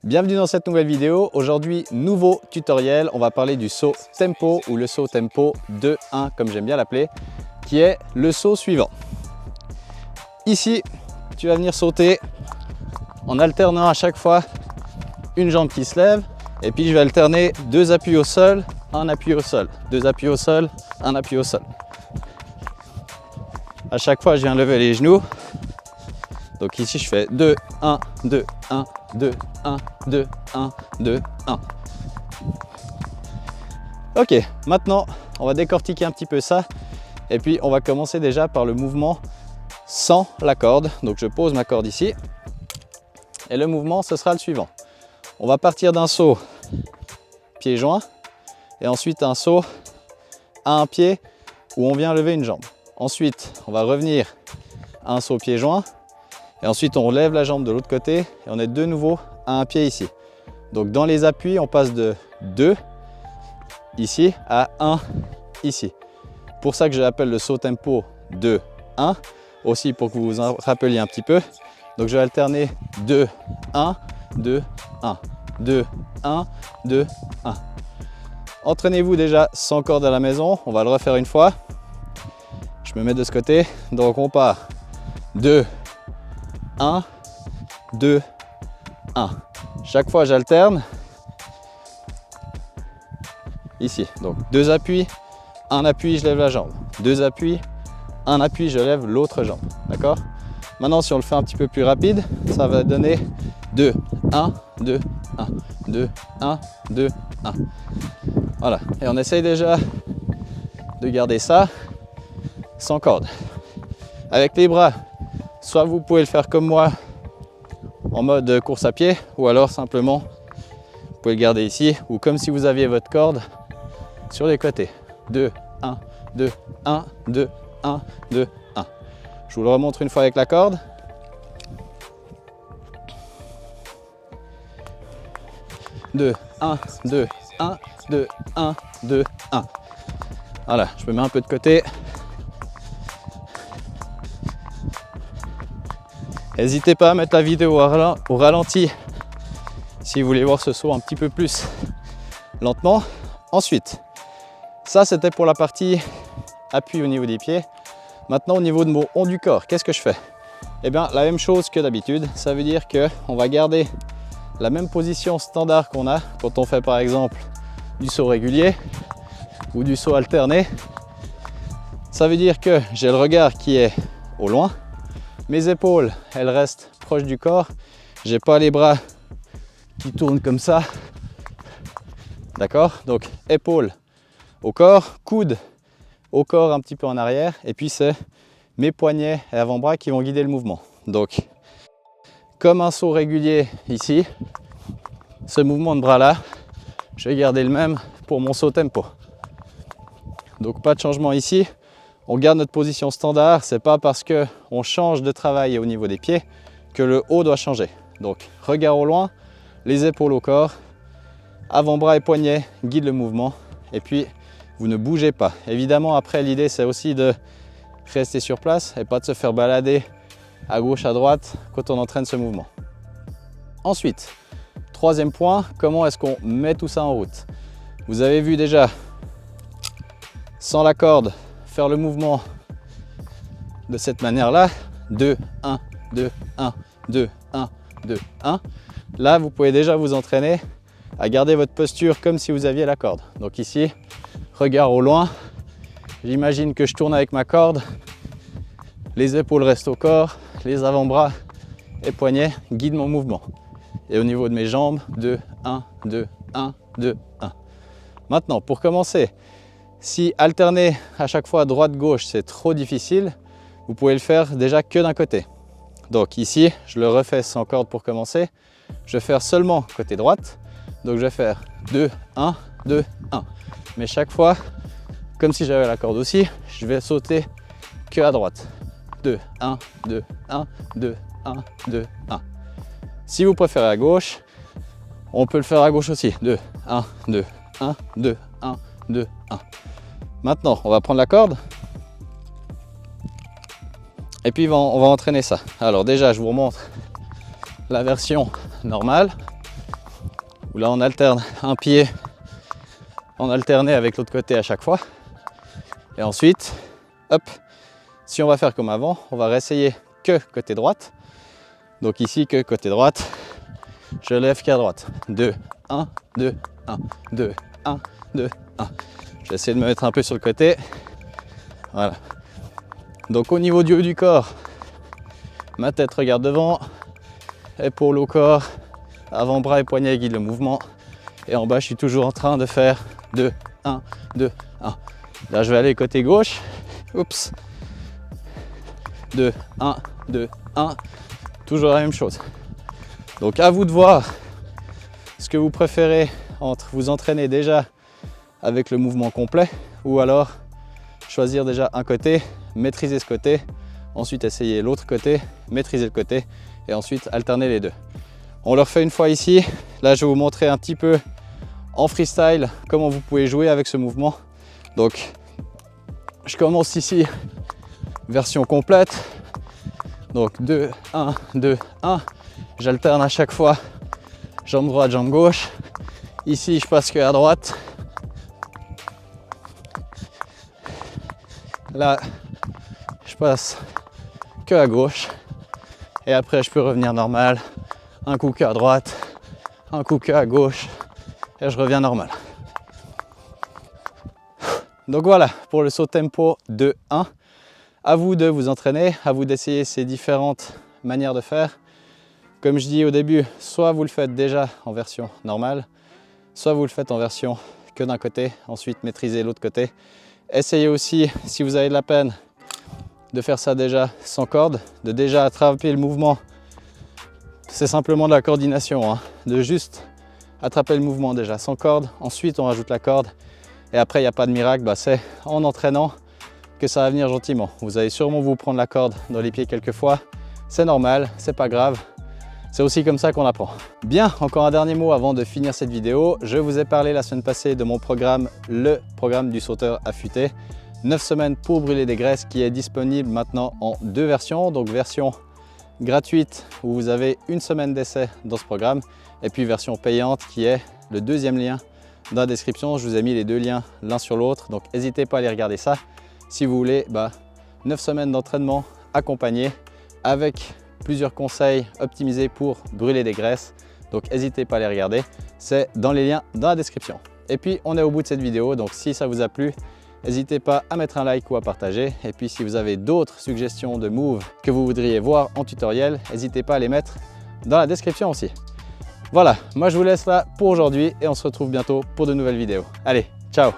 Bienvenue dans cette nouvelle vidéo. Aujourd'hui, nouveau tutoriel. On va parler du saut tempo ou le saut tempo 2-1 comme j'aime bien l'appeler, qui est le saut suivant. Ici, tu vas venir sauter en alternant à chaque fois une jambe qui se lève et puis je vais alterner deux appuis au sol, un appui au sol, deux appuis au sol, un appui au sol. À chaque fois, je viens lever les genoux. Donc ici, je fais 2, 1, 2, 1, 2, 1, 2, 1, 2, 1. Ok, maintenant, on va décortiquer un petit peu ça. Et puis, on va commencer déjà par le mouvement sans la corde. Donc, je pose ma corde ici. Et le mouvement, ce sera le suivant. On va partir d'un saut pieds joints. Et ensuite, un saut à un pied où on vient lever une jambe. Ensuite, on va revenir à un saut pieds joints. Et ensuite, on relève la jambe de l'autre côté et on est de nouveau à un pied ici. Donc, dans les appuis, on passe de 2 ici à 1 ici. Pour ça que je l'appelle le saut tempo 2, 1. Aussi pour que vous vous en rappeliez un petit peu. Donc, je vais alterner 2, 1, 2, 1, 2, 1, 2, 1. Entraînez-vous déjà sans corde à la maison. On va le refaire une fois. Je me mets de ce côté. Donc, on part 2, 1, 2, 1. Chaque fois, j'alterne. Ici, donc deux appuis, un appui, je lève la jambe. Deux appuis, un appui, je lève l'autre jambe. D'accord? Maintenant, si on le fait un petit peu plus rapide, ça va donner 2, 1, 2, 1, 2, 1, 2, 1. Voilà. Et on essaye déjà de garder ça sans corde. Avec les bras, soit vous pouvez le faire comme moi en mode course à pied, ou alors simplement vous pouvez le garder ici, ou comme si vous aviez votre corde sur les côtés. 2, 1, 2, 1, 2, 1, 2, 1. Je vous le remontre une fois avec la corde. Deux, 1, 2, 1, 2, 1, 2, 1. Voilà, je me mets un peu de côté. N'hésitez pas à mettre la vidéo au ralenti si vous voulez voir ce saut un petit peu plus lentement. Ensuite, ça c'était pour la partie appui au niveau des pieds. Maintenant au niveau de mon haut du corps, qu'est-ce que je fais? Eh bien la même chose que d'habitude, ça veut dire qu'on va garder la même position standard qu'on a quand on fait par exemple du saut régulier ou du saut alterné. Ça veut dire que j'ai le regard qui est au loin, mes épaules elles restent proches du corps, j'ai pas les bras qui tournent comme ça. D'accord? Donc épaules au corps, coude au corps un petit peu en arrière, et puis c'est mes poignets et avant-bras qui vont guider le mouvement. Donc comme un saut régulier ici, ce mouvement de bras là, je vais garder le même pour mon saut tempo. Donc pas de changement ici, on garde notre position standard, c'est pas parce que on change de travail au niveau des pieds que le haut doit changer. Donc regard au loin, les épaules au corps, avant-bras et poignets guident le mouvement et puis vous ne bougez pas. Évidemment après l'idée c'est aussi de rester sur place et pas de se faire balader à gauche à droite quand on entraîne ce mouvement. Ensuite, troisième point, comment est-ce qu'on met tout ça en route? Vous avez vu déjà, sans la corde, faire le mouvement de cette manière-là, 2, 1, 2, 1, 2, 1, 2, 1. Là, vous pouvez déjà vous entraîner à garder votre posture comme si vous aviez la corde. Donc ici, regard au loin, j'imagine que je tourne avec ma corde, les épaules restent au corps, les avant-bras et poignets guident mon mouvement. Et au niveau de mes jambes, 2, 1, 2, 1, 2, 1. Maintenant, pour commencer, si alterner à chaque fois droite-gauche c'est trop difficile, vous pouvez le faire déjà que d'un côté. Donc ici, je le refais sans corde pour commencer. Je vais faire seulement côté droite. Donc je vais faire 2, 1, 2, 1. Mais chaque fois, comme si j'avais la corde aussi, je vais sauter que à droite. 2, 1, 2, 1, 2, 1, 2, 1. Si vous préférez à gauche, on peut le faire à gauche aussi. 2, 1, 2, 1, 2, 1, 2, 1. Maintenant, on va prendre la corde. Et puis on va entraîner ça. Alors déjà, je vous remontre la version normale. où là on alterne un pied en alterné avec l'autre côté à chaque fois. Et ensuite, hop, si on va faire comme avant, on va réessayer que côté droite. Donc ici, que côté droite, je lève qu'à droite. 2, 1, 2, 1, 2, 1, 2, 1. Je vais essayer de me mettre un peu sur le côté. Voilà. Donc au niveau du haut du corps, ma tête regarde devant, épaule au corps, avant-bras et poignets guident le mouvement. Et en bas, je suis toujours en train de faire 2, 1, 2, 1. Là, je vais aller côté gauche. Oups. 2, 1, 2, 1. Toujours la même chose. Donc à vous de voir ce que vous préférez entre vous entraîner déjà avec le mouvement complet ou alors choisir déjà un côté, maîtriser ce côté, ensuite essayer l'autre côté, maîtriser le côté et ensuite alterner les deux. On le refait une fois ici. Là, je vais vous montrer un petit peu en freestyle comment vous pouvez jouer avec ce mouvement. Donc, je commence ici, version complète. Donc 2, 1, 2, 1. J'alterne à chaque fois, jambe droite, jambe gauche. Ici, je passe que à droite. Là, je passe que à gauche. Et après, je peux revenir normal. Un coup que à droite, un coup que à gauche. Et je reviens normal. Donc voilà, pour le saut tempo 2-1. À vous de vous entraîner, à vous d'essayer ces différentes manières de faire. Comme je dis au début, soit vous le faites déjà en version normale, soit vous le faites en version que d'un côté, ensuite maîtrisez l'autre côté. Essayez aussi, si vous avez de la peine, de faire ça déjà sans corde, de déjà attraper le mouvement. C'est simplement de la coordination, hein, de juste attraper le mouvement déjà sans corde, ensuite on rajoute la corde et après il n'y a pas de miracle, c'est en entraînant que ça va venir gentiment. Vous allez sûrement vous prendre la corde dans les pieds quelques fois, c'est normal, c'est pas grave, c'est aussi comme ça qu'on apprend. Bien, encore un dernier mot avant de finir cette vidéo. Je vous ai parlé la semaine passée de mon programme, le programme du sauteur affûté. 9 semaines pour brûler des graisses qui est disponible maintenant en 2 versions. Donc version gratuite où vous avez une semaine d'essai dans ce programme et puis version payante qui est le deuxième lien dans la description. Je vous ai mis les deux liens l'un sur l'autre, donc n'hésitez pas à aller regarder ça si vous voulez 9 semaines d'entraînement accompagné avec plusieurs conseils optimisés pour brûler des graisses. Donc n'hésitez pas à les regarder, c'est dans les liens dans la description. Et puis on est au bout de cette vidéo, donc si ça vous a plu, n'hésitez pas à mettre un like ou à partager. Et puis si vous avez d'autres suggestions de moves que vous voudriez voir en tutoriel, n'hésitez pas à les mettre dans la description aussi. Voilà, moi je vous laisse là pour aujourd'hui et on se retrouve bientôt pour de nouvelles vidéos. Allez, ciao!